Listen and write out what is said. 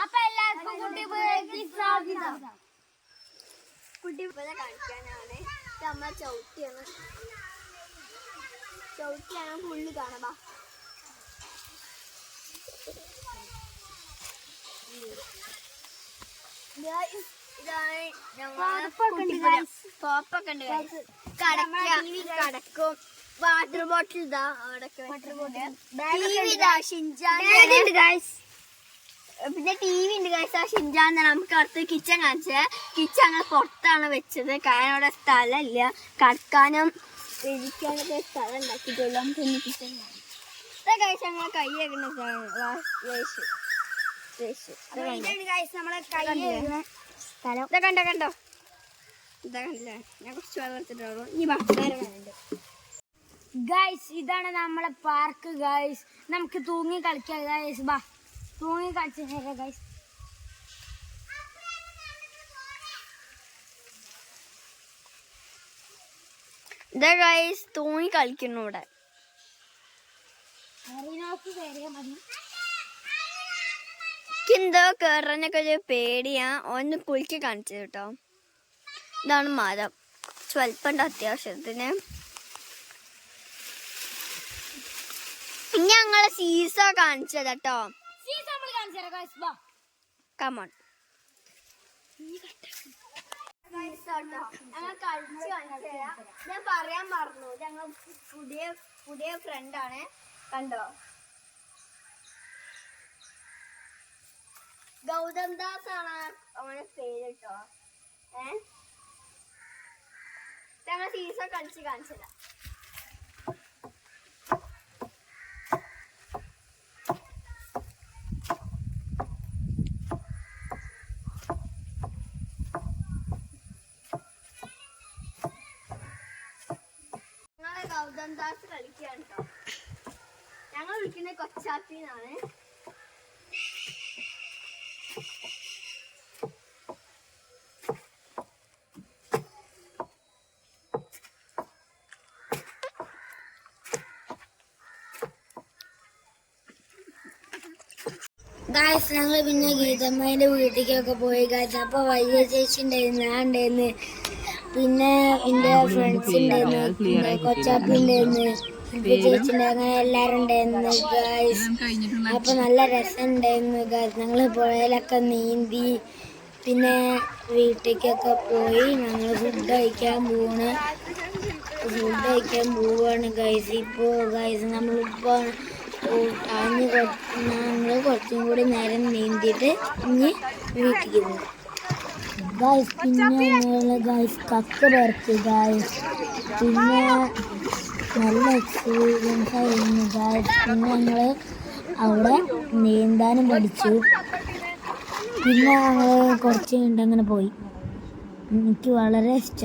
അപ്പൊ എല്ലാവർക്കും കുട്ടി കാണിക്കാനാണ് അമ്മ ചവിട്ടിയാണ് ഫുള്ള് കാണാ കടക്കും വാട്ടർ ബോട്ടിൽ പിന്നെ ടി വി ഉണ്ട് ഗൈസ്. ആ ഷിൻജാൻ നമുക്ക് അടുത്ത് കിച്ചൺ കാണിച്ചത്. കിച്ചൺ അങ്ങനെ പുറത്താണ് വെച്ചത്, കാരണം അവിടെ സ്ഥലമില്ല, കടക്കാനും ഇരിക്കാനൊക്കെ സ്ഥലം ഉണ്ടാക്കിയിട്ടുള്ള പിന്നെ കിച്ചൺ ഗൈസ് അങ്ങനെ കൈ വെക്കുന്ന നമ്മളെ കൈ സ്ഥലം കണ്ടോ ഇതാ കണ്ടില്ലേ. ഞാൻ കുറച്ച് വെള്ളം എടുത്തിട്ടുള്ളൂ. ഇനി വേറെ ഗൈസ് ഇതാണ് നമ്മളെ പാർക്ക് ഗൈസ്. നമുക്ക് തൂങ്ങി കളിക്കാം ഗൈസ്. ബാ തൂങ്ങി കളിച്ച ഗൈസ്. ഇതാ ഗൈസ് തൂങ്ങി കളിക്കുന്നു ഇവിടെ. എന്തോ കേറാനൊക്കെ ഒരു പേടിയാ. ഒന്ന് കുളിക്ക് കാണിച്ചത് കേട്ടോ. ഇതാണ് മരം, സ്വല്പണ്ട് അത്യാവശ്യത്തിന്. ഞങ്ങളെ സീസോ കാണിച്ചത് കേട്ടോ. കമോൺ ഞാൻ പറയാൻ മറന്നു, ഞങ്ങൾ പുതിയ ഫ്രണ്ടാണ്. കണ്ടോ, ഗൗതം ദാസ് ആണ് അവന്റെ പേര് കേട്ടോ. ഞങ്ങൾ സീസോ കാണിച്ചതാ. ഗൗതം ദാസ് കളിക്കുകയാണ് കേട്ടോ. ഞങ്ങൾ വിളിക്കുന്നത് കൊച്ചാപ്പിന്നാണ്. ഗായ്സ് ഞങ്ങൾ പിന്നെ ഗീതമ്മേന്റെ വീട്ടിലേക്കൊക്കെ പോയി ഗായ്സ്. അപ്പൊ വൈദ്യ ചേച്ചി ഉണ്ടായിരുന്നു, ഞാൻ ഉണ്ടായിരുന്നു, പിന്നെ എന്റെ ഫ്രണ്ട്സ് ഉണ്ടായിരുന്നു, പിന്നെ കൊച്ചാപ്പി ഉണ്ടായിരുന്നു, ചേച്ചി ഉണ്ടായിരുന്നു, അങ്ങനെ എല്ലാരും ഉണ്ടായിരുന്നു ഗായ്സ്. അപ്പൊ നല്ല രസം ഉണ്ടായിരുന്നു ഗായ്സ്. ഞങ്ങള് പുഴയിലൊക്കെ നീന്തി പിന്നെ വീട്ടിലേക്കൊക്കെ പോയി. ഞങ്ങൾ ഫുഡ് കഴിക്കാൻ പോവാണ് ഗായ്സ്. ഇപ്പോ ഗായ്സ് നമ്മളിപ്പോ ഞങ്ങൾ കുറച്ചും കൂടി നേരം നീന്തിയിട്ട് ഇനി വീട്ടിലേക്ക് പോകും ഗായ്സ്. പിന്നെ ഞങ്ങൾ ഗായ്സ് കക്ക പറിച്ചു ഗായ്സ്. പിന്നെ നല്ല എക്സ്പീരിയൻസ് ആയിരുന്നു ഗായ്സ്. പിന്നെ ഞങ്ങൾ അവിടെ നീന്താനും പഠിച്ചു. പിന്നെ ഞങ്ങൾ കുറച്ച് കഴിഞ്ഞിട്ട് അങ്ങനെ പോയി. എനിക്ക് വളരെ ഇഷ്ടം.